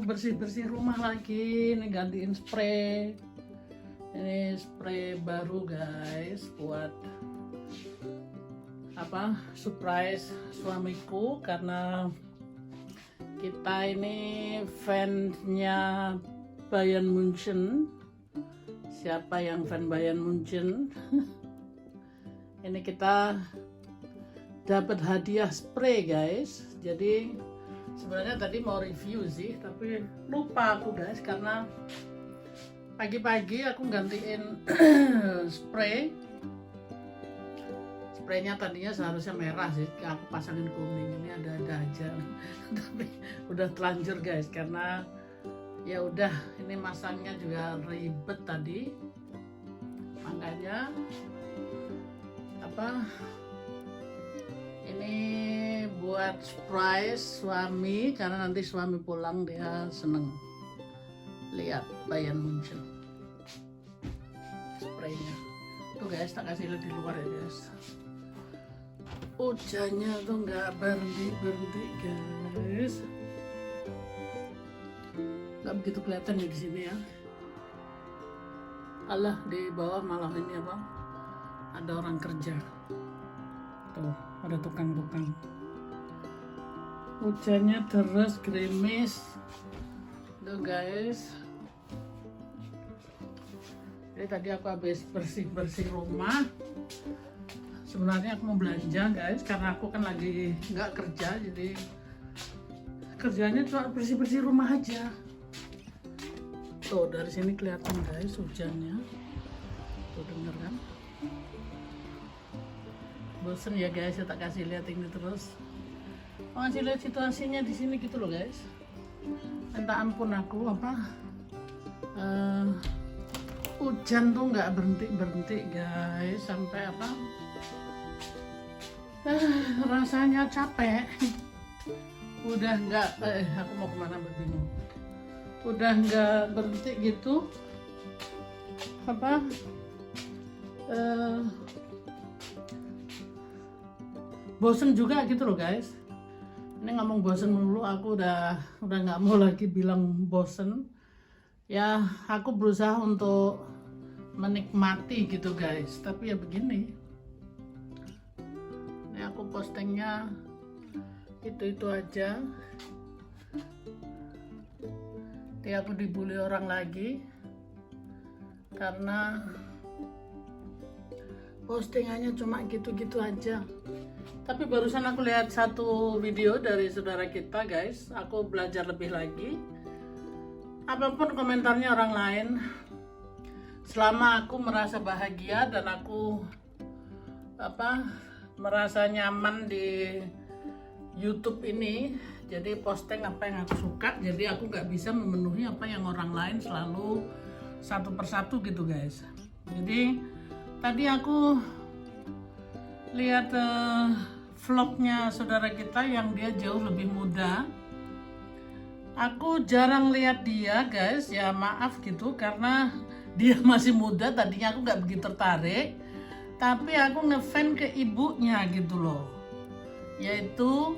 bersih-bersih rumah lagi. Ini gantiin spray. Ini spray baru guys, buat apa? Surprise suamiku, karena kita ini fansnya Bayern Munchen. Siapa yang fan Bayern Munchen? Ini kita dapat hadiah spray guys. Jadi sebenarnya tadi mau review sih, tapi lupa aku guys, karena pagi-pagi aku gantiin spraynya tadinya seharusnya merah sih, aku pasangin kuning. Ini ada aja tapi udah telanjur guys, karena ya udah ini masangnya juga ribet tadi, makanya apa ini buat surprise suami, karena nanti suami pulang dia seneng lihat Bayern Munchen spraynya. Tuh guys, tak kasih lihat di luar ya guys. Hujannya tuh nggak berhenti guys. Nggak begitu kelihatan ya di sini ya. Allah, di bawah malah ini apa? Ada orang kerja. Tuh, ada tukang-tukang. Hujannya terus gerimis. Tuh guys. Jadi tadi aku habis bersih-bersih rumah. Sebenarnya aku mau belanja guys, karena aku kan lagi nggak kerja, jadi kerjanya cuma bersih-bersih rumah aja. Tuh dari sini kelihatan guys hujannya. Tuh denger kan? Bosen ya guys, ya tak kasih lihat ini terus. Mau ngasih lihat situasinya di sini gitu loh guys. Minta ampun aku apa? Hujan tuh nggak berhenti guys, sampai apa? Rasanya capek. Udah nggak, aku mau kemana bingung. Udah nggak berhenti gitu. Apa? Bosen juga gitu loh guys. Ini ngomong bosen mulu, aku udah nggak mau lagi bilang bosen. Ya aku berusaha untuk menikmati gitu guys, tapi ya begini. Ini aku postingnya itu aja. Nanti aku dibully orang lagi karena postingannya cuma gitu-gitu aja. Tapi barusan aku lihat satu video dari saudara kita guys, aku belajar lebih lagi. Apapun komentarnya orang lain, selama aku merasa bahagia dan aku merasa nyaman di YouTube ini, jadi posting apa yang aku suka, jadi aku nggak bisa memenuhi apa yang orang lain selalu satu persatu gitu guys. Jadi tadi aku lihat vlognya saudara kita yang dia jauh lebih muda. Aku jarang lihat dia guys, ya maaf gitu, karena dia masih muda. Tadinya aku nggak begitu tertarik, tapi aku ngefan ke ibunya gitu loh, yaitu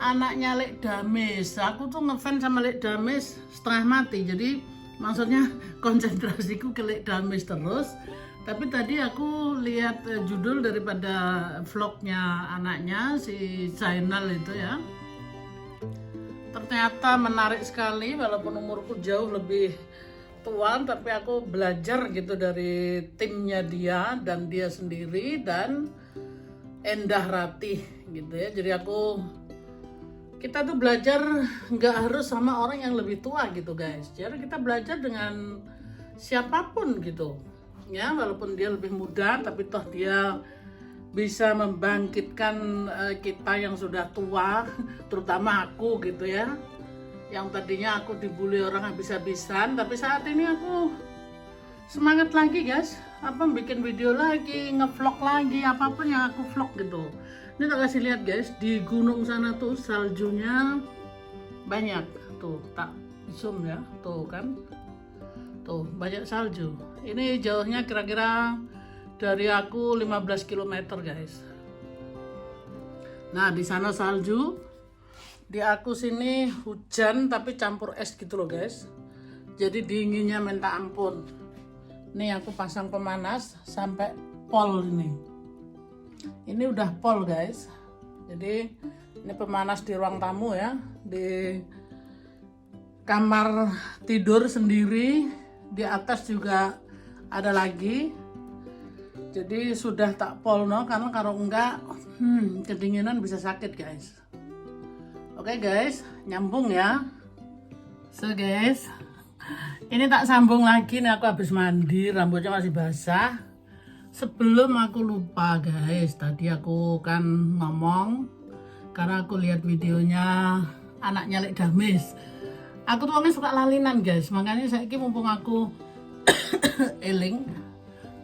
anaknya Lek Dames. Aku tuh ngefan sama Lek Dames setengah mati, jadi maksudnya konsentrasiku ke Lek Dames terus. Tapi tadi aku lihat judul daripada vlognya anaknya si Zainal itu ya, ternyata menarik sekali. Walaupun umurku jauh lebih tua, tapi aku belajar gitu dari timnya dia dan dia sendiri dan Endah Ratih gitu ya. Jadi kita tuh belajar nggak harus sama orang yang lebih tua gitu guys. Jadi kita belajar dengan siapapun gitu ya, walaupun dia lebih muda, tapi toh dia bisa membangkitkan kita yang sudah tua, terutama aku gitu ya, yang tadinya aku dibully orang habis-habisan, tapi saat ini aku semangat lagi guys, bikin video lagi, ngevlog lagi, apapun yang aku vlog gitu. Ini tak kasih lihat guys, di gunung sana tuh saljunya banyak tuh, tak zoom ya, tuh kan, tuh banyak salju. Ini jauhnya kira-kira dari aku 15 km guys. Nah di sana salju, Di aku sini hujan tapi campur es gitu loh guys. Jadi dinginnya minta ampun. Nih aku pasang pemanas sampai pol ini. Ini udah pol guys. Jadi ini pemanas di ruang tamu ya. Di kamar tidur sendiri. Di atas juga ada lagi. Jadi sudah tak pol no, karena kalau enggak kedinginan bisa sakit guys. Oke guys, nyambung ya. So guys, ini tak sambung lagi nih, aku habis mandi, rambutnya masih basah. Sebelum aku lupa guys, tadi aku kan ngomong karena aku lihat videonya anaknya Lek Damis. Aku tuh orangnya suka lalinan guys, makanya saya mumpung aku eling,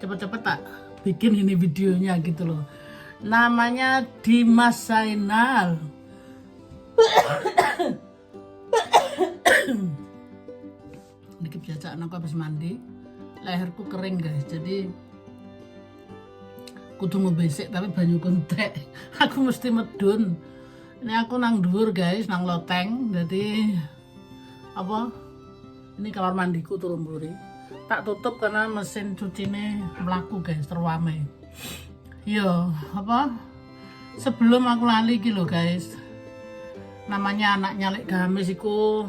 cepet-cepet tak bikin ini videonya gitu loh. Namanya Dimas Zainal. Ini kebiasaan aku habis mandi, leherku kering guys, jadi kudu ngebesek tapi banyu kentek. Aku mesti medun. Ini aku nang dhuwur guys, nang loteng. Jadi apa? Ini kamar mandiku turun mburi. Tak tutup karena mesin cucine melaku guys, terwame. Yo, apa? Sebelum aku lali gitu guys. Namanya anaknya Lek Damis itu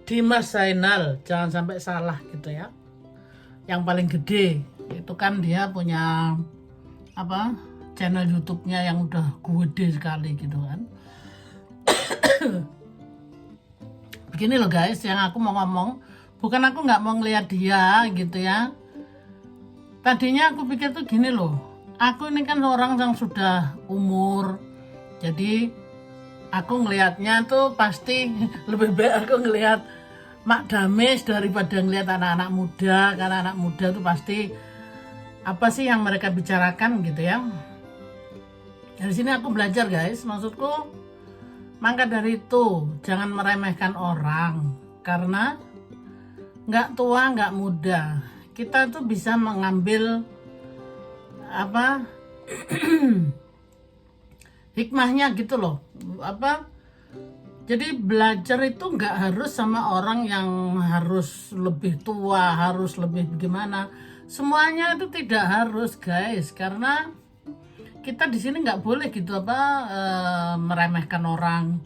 Dimas Zainal, jangan sampai salah gitu ya. Yang paling gede itu kan dia punya apa, channel YouTube-nya yang udah gede sekali gitu kan. Begini loh guys, yang aku mau ngomong, bukan aku nggak mau ngeliat dia gitu ya. Tadinya aku pikir tuh gini loh, aku ini kan orang yang sudah umur, jadi aku ngelihatnya tuh pasti lebih baik aku ngelihat Mak Damis daripada ngelihat anak-anak muda, karena anak muda tuh pasti apa sih yang mereka bicarakan gitu ya. Dari sini aku belajar guys, maksudku maka dari itu jangan meremehkan orang, karena nggak tua nggak muda kita tuh bisa mengambil apa hikmahnya gitu loh. Apa, jadi belajar itu nggak harus sama orang yang harus lebih tua, harus lebih gimana. Semuanya itu tidak harus guys, karena kita di sini nggak boleh gitu apa meremehkan orang.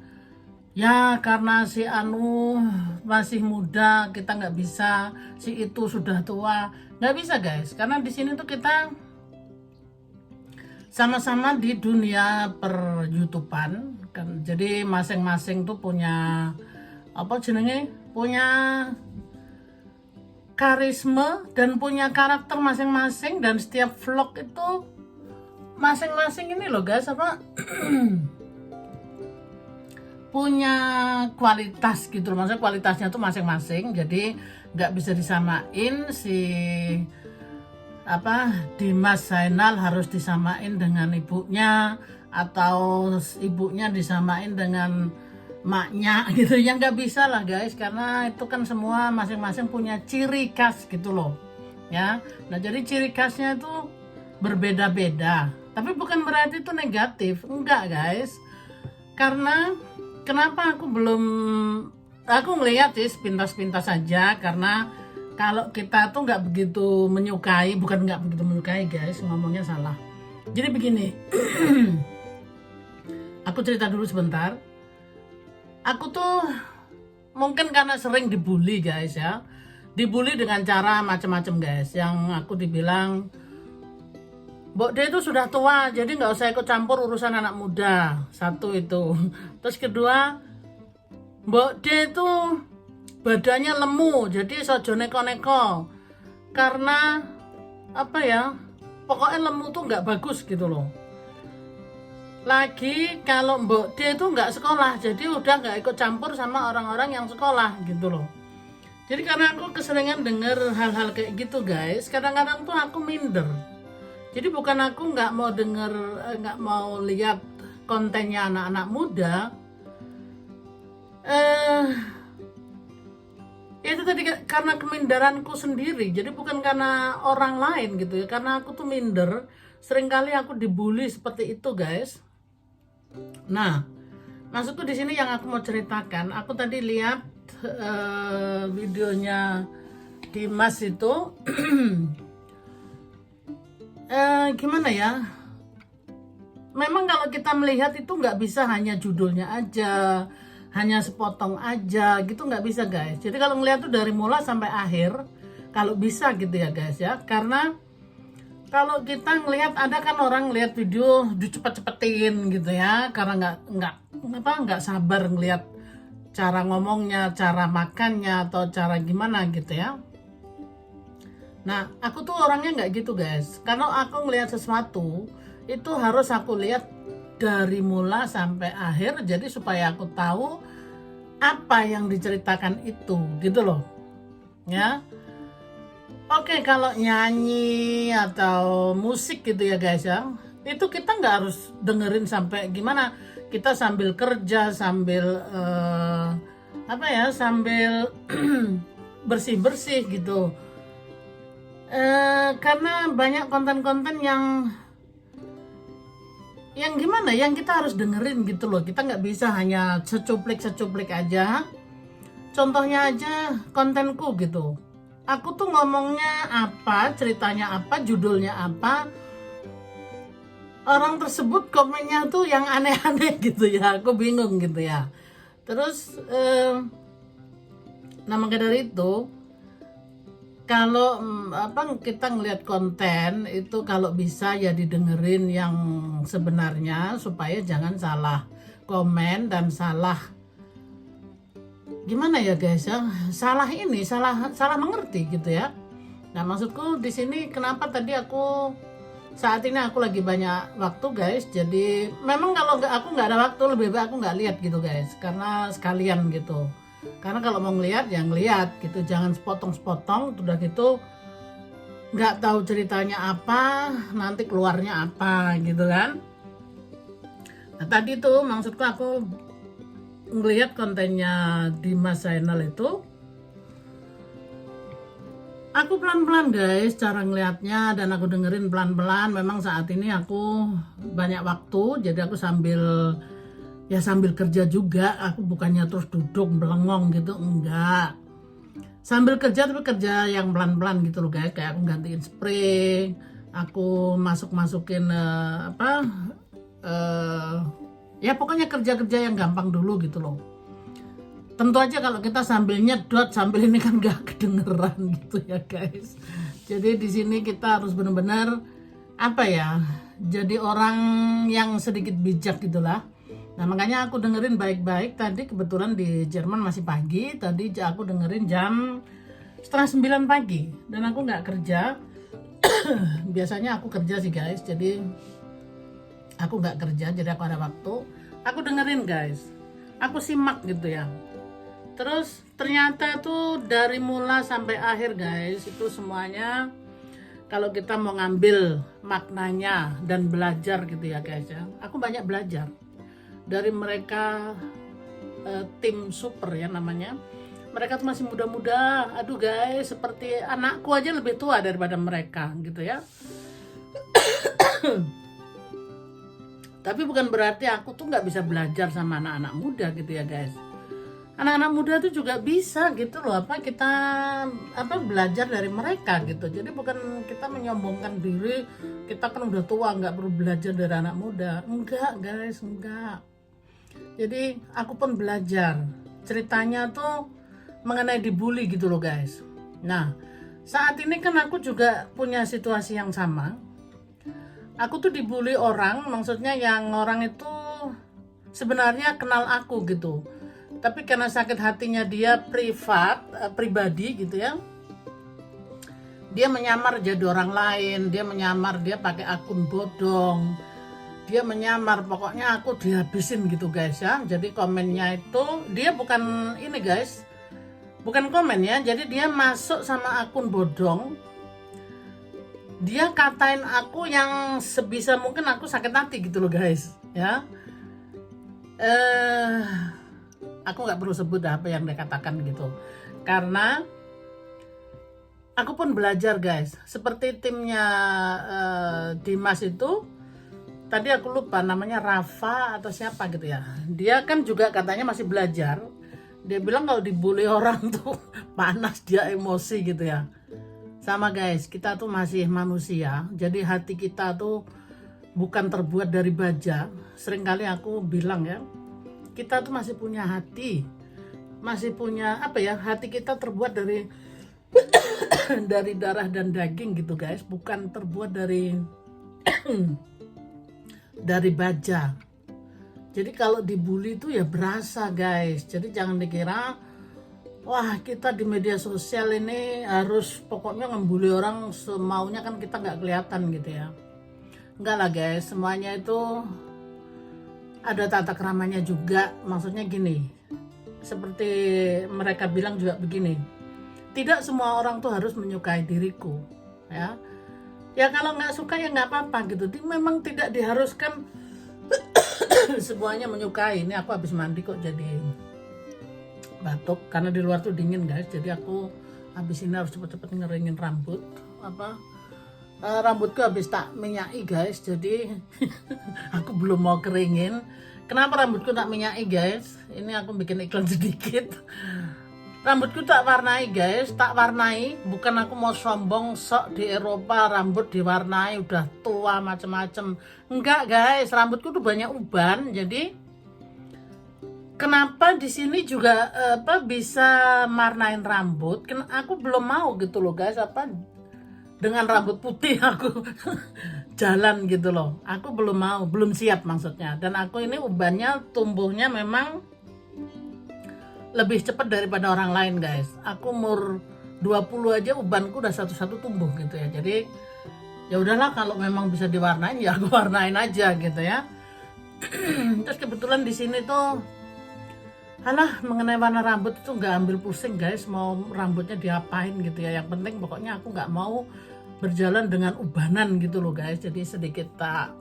Ya karena si Anu masih muda kita nggak bisa, si itu sudah tua nggak bisa guys, karena di sini tuh kita sama-sama di dunia per YouTubean kan. Jadi masing-masing tuh punya apa jenenge, punya karisma dan punya karakter masing-masing, dan setiap vlog itu masing-masing ini loh guys apa punya kualitas gitu loh. Maksudnya kualitasnya tuh masing-masing, jadi nggak bisa disamain si apa Dimas Zainal harus disamain dengan ibunya, atau ibunya disamain dengan maknya gitu ya, nggak bisa lah guys, karena itu kan semua masing-masing punya ciri khas gitu loh ya. Nah jadi ciri khasnya itu berbeda-beda, tapi bukan berarti itu negatif, enggak guys. Karena kenapa aku ngelihat sih sepintas-pintas saja, karena kalau kita tuh nggak begitu menyukai, bukan nggak begitu menyukai guys, ngomongnya salah. Jadi begini, aku cerita dulu sebentar. Aku tuh mungkin karena sering dibully guys ya, dibully dengan cara macam-macam guys. Yang aku dibilang, Mbok D itu sudah tua, jadi nggak usah ikut campur urusan anak muda. Satu itu. Terus kedua, Mbok D itu badannya lemu, jadi sojo neko-neko, karena apa ya, pokoknya lemu tuh nggak bagus gitu loh. Lagi kalau Mbok D itu nggak sekolah, jadi udah nggak ikut campur sama orang-orang yang sekolah gitu loh. Jadi karena aku keseringan denger hal-hal kayak gitu guys, kadang-kadang tuh aku minder. Jadi bukan aku nggak mau denger, nggak mau lihat kontennya anak-anak muda, itu tadi karena keminderanku sendiri, jadi bukan karena orang lain gitu ya, karena aku tuh minder, seringkali aku dibully seperti itu guys. Nah Maksudku di sini yang aku mau ceritakan, aku tadi lihat videonya Dimas itu gimana ya? Memang kalau kita melihat itu nggak bisa hanya judulnya aja, hanya sepotong aja gitu, nggak bisa guys. Jadi kalau ngelihat tuh dari mulai sampai akhir, kalau bisa gitu ya guys ya. Karena kalau kita ngelihat, ada kan orang ngelihat video dicepet-cepetin gitu ya, karena nggak sabar ngelihat cara ngomongnya, cara makannya, atau cara gimana gitu ya. Nah, aku tuh orangnya nggak gitu guys. Kalau aku ngelihat sesuatu itu harus aku lihat dari mula sampai akhir, jadi supaya aku tahu apa yang diceritakan itu gitu loh ya. Oke, kalau nyanyi atau musik gitu ya guys ya, itu kita nggak harus dengerin sampai gimana. Kita sambil kerja, sambil apa ya, sambil bersih-bersih gitu. Karena banyak konten-konten yang gimana, yang kita harus dengerin gitu loh. Kita nggak bisa hanya secuplik aja. Contohnya aja kontenku gitu. Aku tuh ngomongnya apa, ceritanya apa, judulnya apa, orang tersebut komennya tuh yang aneh-aneh gitu ya. Aku bingung gitu ya. Terus nah maka dari itu, kalau kita ngelihat konten itu, kalau bisa ya didengerin yang sebenarnya, supaya jangan salah komen dan salah gimana ya guys ya, salah mengerti gitu ya. Nah maksudku di sini, kenapa tadi saat ini aku lagi banyak waktu guys, jadi memang kalau aku nggak ada waktu, lebih baik aku nggak lihat gitu guys, karena sekalian gitu. Karena kalau mau ngelihat ya ngelihat gitu, jangan sepotong-sepotong, udah gitu nggak tahu ceritanya apa, nanti keluarnya apa gitu kan. Nah tadi tuh maksudku, aku ngelihat kontennya Dimas Channel itu, aku pelan-pelan guys cara ngelihatnya, dan aku dengerin pelan-pelan. Memang saat ini aku banyak waktu, jadi aku sambil kerja juga. Aku bukannya terus duduk belengong gitu, enggak. Sambil kerja, tapi kerja yang pelan-pelan gitu loh guys. Kayak aku gantiin spray, aku masukin ya pokoknya kerja-kerja yang gampang dulu gitu loh. Tentu aja kalau kita sambil nyedot, sambil ini kan gak kedengeran gitu ya guys. Jadi di sini kita harus benar-benar jadi orang yang sedikit bijak gitulah. Nah makanya aku dengerin baik-baik. Tadi kebetulan di Jerman masih pagi, tadi aku dengerin jam 8:30 pagi, dan aku nggak kerja. Biasanya aku kerja sih guys, jadi aku nggak kerja, jadi aku ada waktu, aku dengerin guys, aku simak gitu ya. Terus ternyata tuh dari mula sampai akhir guys, itu semuanya kalau kita mau ngambil maknanya dan belajar gitu ya guys ya, aku banyak belajar dari mereka. Tim super ya namanya. Mereka tuh masih muda-muda, aduh guys, seperti anakku aja lebih tua daripada mereka gitu ya. Tapi bukan berarti aku tuh nggak bisa belajar sama anak-anak muda gitu ya guys. Anak-anak muda tuh juga bisa gitu loh, kita belajar dari mereka gitu. Jadi bukan kita menyombongkan diri, kita kan udah tua nggak perlu belajar dari anak muda. Enggak guys, enggak. Jadi aku pun belajar. Ceritanya tuh mengenai dibully gitu loh guys. Nah saat ini kan aku juga punya situasi yang sama. Aku tuh dibully orang, maksudnya yang orang itu sebenarnya kenal aku gitu, tapi karena sakit hatinya dia pribadi gitu ya, dia menyamar jadi orang lain, dia pakai akun bodong, dia menyamar, pokoknya aku dihabisin gitu guys ya. Jadi komennya itu, dia bukan ini guys, bukan komen ya, jadi dia masuk sama akun bodong, dia katain aku yang sebisa mungkin aku sakit hati gitu loh guys ya. Aku nggak perlu sebut apa yang dia katakan gitu, karena aku pun belajar guys. Seperti timnya Dimas itu, tadi aku lupa namanya Rafa atau siapa gitu ya. Dia kan juga katanya masih belajar. Dia bilang kalau dibully orang tuh panas, dia emosi gitu ya. Sama guys, kita tuh masih manusia. Jadi hati kita tuh bukan terbuat dari baja. Seringkali aku bilang ya, kita tuh masih punya hati. Masih punya apa ya? Hati kita terbuat dari dari darah dan daging gitu guys, bukan terbuat dari dari baja. Jadi kalau dibully itu ya berasa guys. Jadi jangan dikira wah kita di media sosial ini harus pokoknya ngebully orang semaunya, kan kita nggak kelihatan gitu ya. Enggak lah guys, semuanya itu ada tata keramanya juga. Maksudnya gini, seperti mereka bilang juga begini, tidak semua orang tuh harus menyukai diriku ya. Ya kalau nggak suka ya nggak apa-apa gitu. Memang tidak diharuskan semuanya menyukai. Ini aku habis mandi kok jadi batuk karena di luar tuh dingin guys. Jadi aku habis ini harus cepet-cepet ngeringin rambut. Rambutku habis tak minyaki guys. Jadi aku belum mau keringin. Kenapa rambutku tak minyaki guys? Ini aku bikin iklan sedikit. Rambutku tak warnai guys, tak warnai. Bukan aku mau sombong sok di Eropa rambut diwarnai udah tua macem-macem. Enggak guys, rambutku tuh banyak uban. Jadi kenapa di sini juga bisa warnain rambut? Aku belum mau gitu loh guys, dengan rambut putih aku jalan gitu loh. Aku belum mau, belum siap maksudnya. Dan aku ini ubannya tumbuhnya memang lebih cepat daripada orang lain guys. Aku umur 20 aja ubanku udah satu-satu tumbuh gitu ya. Jadi ya udahlah, kalau memang bisa diwarnain ya aku warnain aja gitu ya. Terus kebetulan di sini tuh mengenai warna rambut itu nggak ambil pusing guys, mau rambutnya diapain gitu ya. Yang penting pokoknya aku nggak mau berjalan dengan ubanan gitu loh guys. Jadi sedikit tak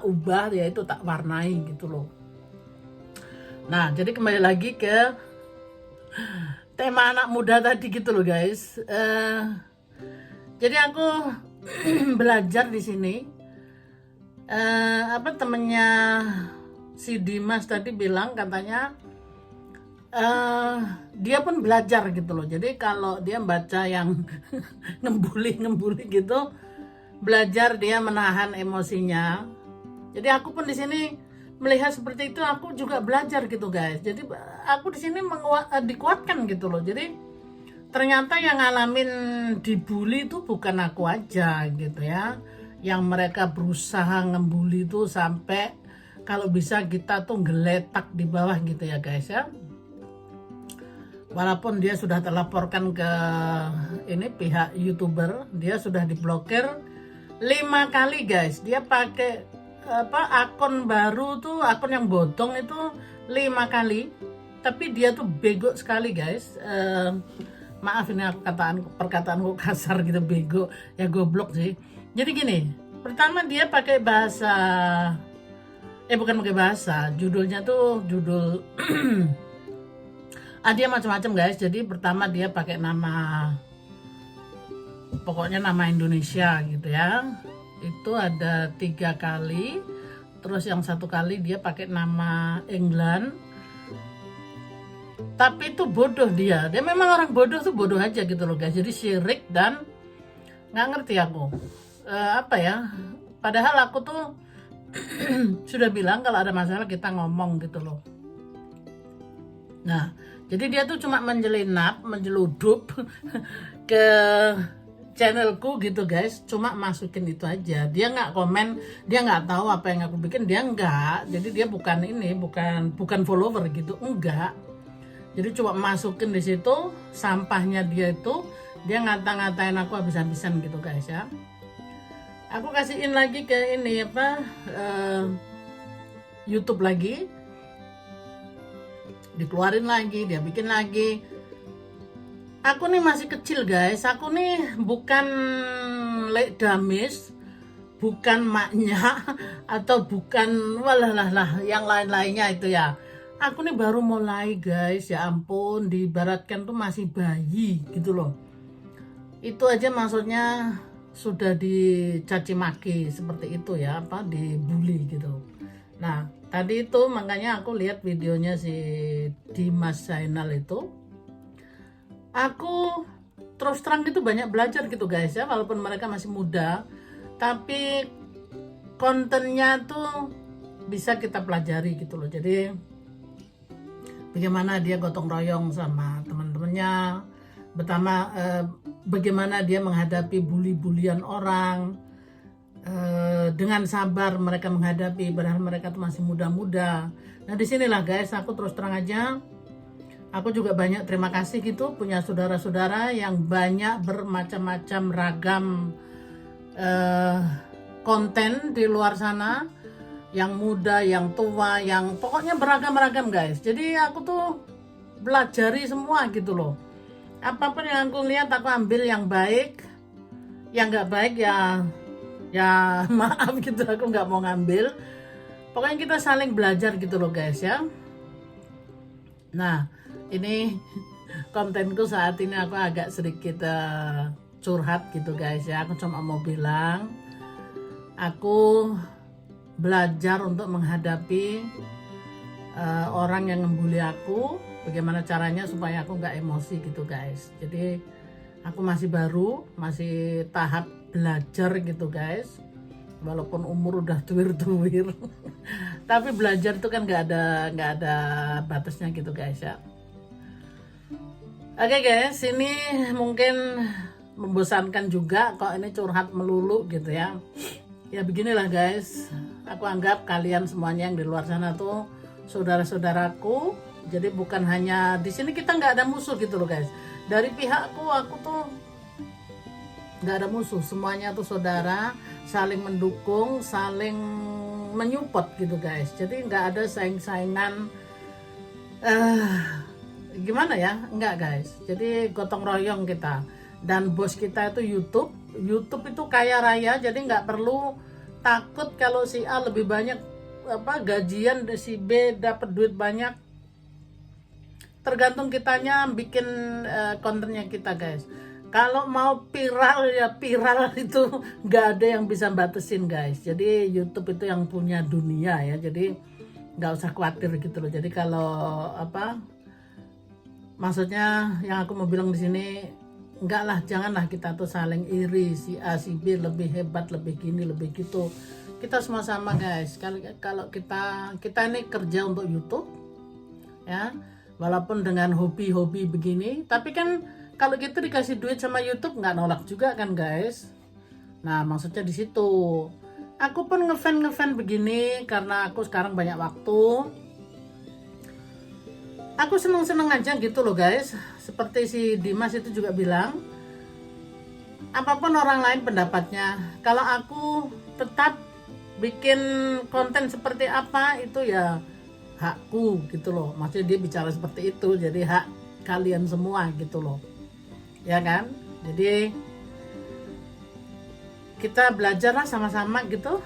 ubah, yaitu tak warnai gitu loh. Nah, jadi kembali lagi ke tema anak muda tadi gitu loh guys. Jadi aku belajar di sini. Temennya si Dimas tadi bilang katanya dia pun belajar gitu loh. Jadi kalau dia baca yang ngebully gitu, belajar dia menahan emosinya. Jadi aku pun di sini melihat seperti itu, aku juga belajar gitu guys. Jadi aku di sini dikuatkan gitu loh. Jadi ternyata yang ngalamin dibully itu bukan aku aja gitu ya. Yang mereka berusaha ngebully itu sampai kalau bisa kita tuh geletak di bawah gitu ya guys ya. Walaupun dia sudah terlaporkan ke ini pihak YouTuber, dia sudah diblokir 5 kali guys. Dia pakai akun baru tuh, akun yang bodong itu 5 kali. Tapi dia tuh bego sekali guys. Maaf ini perkataanku kasar gitu, bego ya, goblok sih. Jadi gini, pertama dia pakai bahasa bukan pakai bahasa, judulnya tuh judul dia macam-macam guys. Jadi pertama dia pakai nama, pokoknya nama Indonesia gitu ya. Itu ada 3 kali. Terus yang 1 kali dia pakai nama England. Tapi itu bodoh dia memang orang bodoh tuh bodoh aja gitu loh guys. Jadi syirik dan nggak ngerti aku padahal aku tuh sudah bilang kalau ada masalah kita ngomong gitu loh. Nah, jadi dia tuh cuma menjeludup ke channelku gitu guys, cuma masukin itu aja. Dia nggak komen, dia nggak tahu apa yang aku bikin, dia nggak. Jadi dia bukan follower gitu, enggak. Jadi cuma masukin di situ sampahnya dia itu, dia ngata-ngatain aku habis-habisan gitu guys ya. Aku kasihin lagi ke ini YouTube lagi, dikeluarin lagi, dia bikin lagi. Aku nih masih kecil guys, aku nih bukan Lek Damis, bukan maknya, atau bukan yang lain-lainnya itu ya. Aku nih baru mulai guys, ya ampun, diibaratkan tuh masih bayi gitu loh. Itu aja maksudnya sudah dicaci maki seperti itu ya, apa dibully gitu. Nah tadi itu makanya aku lihat videonya si Dimas Zainal itu, aku terus terang gitu banyak belajar gitu guys ya, walaupun mereka masih muda tapi kontennya tuh bisa kita pelajari gitu loh. Jadi bagaimana dia gotong royong sama teman-temannya, bagaimana dia menghadapi bully-bulian orang, dengan sabar mereka menghadapi, padahal mereka tuh masih muda-muda. Nah disinilah guys, aku terus terang aja, aku juga banyak terima kasih gitu punya saudara-saudara yang banyak bermacam-macam ragam konten di luar sana, yang muda, yang tua, yang pokoknya beragam-ragam guys. Jadi aku tuh belajari semua gitu loh. Apapun yang aku lihat aku ambil yang baik, yang nggak baik ya maaf gitu, aku nggak mau ngambil. Pokoknya kita saling belajar gitu loh guys ya. Nah ini kontenku saat ini, aku agak sedikit curhat gitu guys ya. Aku cuma mau bilang, aku belajar untuk menghadapi orang yang membuli aku, bagaimana caranya supaya aku nggak emosi gitu guys. Jadi aku masih baru, masih tahap belajar gitu guys, walaupun umur udah tuir-tuir tapi belajar itu kan nggak ada batasnya gitu guys ya. Oke guys, ini mungkin membosankan juga kok ini curhat melulu gitu ya. Ya beginilah guys, aku anggap kalian semuanya yang di luar sana tuh saudara-saudaraku. Jadi bukan hanya di sini, kita nggak ada musuh gitu loh guys. Dari pihakku aku tuh nggak ada musuh, semuanya tuh saudara, saling mendukung, saling menyupport gitu guys. Jadi nggak ada saing-saingan gimana ya, enggak guys. Jadi gotong royong kita, dan bos kita itu YouTube itu kaya raya, jadi nggak perlu takut kalau si A lebih banyak gajian, si B dapat duit banyak. Tergantung kitanya bikin kontennya kita guys. Kalau mau viral ya viral, itu nggak ada yang bisa batasin guys. Jadi YouTube itu yang punya dunia ya, jadi nggak usah khawatir gitu loh. Jadi kalau maksudnya yang aku mau bilang di sini, enggak lah, janganlah kita tuh saling iri, si A si B lebih hebat, lebih gini, lebih gitu. Kita semua sama guys. Kalau kita ini kerja untuk YouTube ya, walaupun dengan hobi-hobi begini, tapi kan kalau gitu dikasih duit sama YouTube nggak nolak juga kan guys. Nah maksudnya di situ. Aku pun ngefan begini karena aku sekarang banyak waktu. Aku seneng aja gitu loh guys. Seperti si Dimas itu juga bilang, apapun orang lain pendapatnya, kalau aku tetap bikin konten seperti apa itu ya hakku gitu loh. Maksudnya dia bicara seperti itu, jadi hak kalian semua gitu loh, ya kan. Jadi kita belajarlah sama-sama gitu.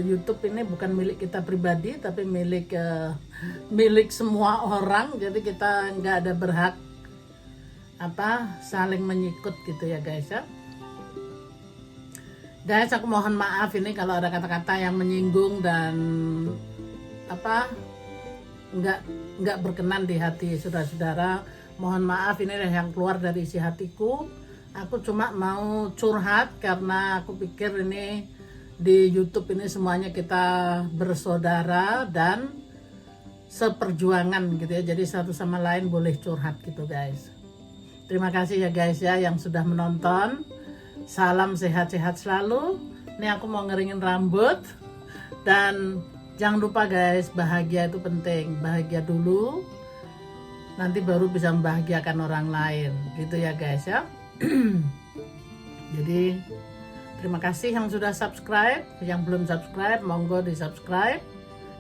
YouTube ini bukan milik kita pribadi, tapi milik semua orang. Jadi kita nggak ada berhak saling menyikut gitu ya guys ya. Guys, aku mohon maaf ini kalau ada kata-kata yang menyinggung dan nggak berkenan di hati saudara-saudara. Mohon maaf, ini yang keluar dari isi hatiku. Aku cuma mau curhat karena aku pikir ini di YouTube ini semuanya kita bersaudara dan seperjuangan gitu ya. Jadi satu sama lain boleh curhat gitu guys. Terima kasih ya guys ya yang sudah menonton. Salam sehat-sehat selalu. Ini aku mau ngeringin rambut. Dan jangan lupa guys, bahagia itu penting. Bahagia dulu, nanti baru bisa membahagiakan orang lain gitu ya guys ya. Jadi terima kasih yang sudah subscribe. Yang belum subscribe monggo di subscribe,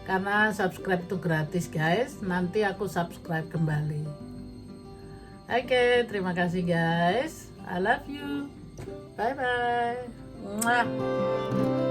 karena subscribe itu gratis guys. Nanti aku subscribe kembali. Oke, terima kasih guys. I love you. Bye bye. Mwah.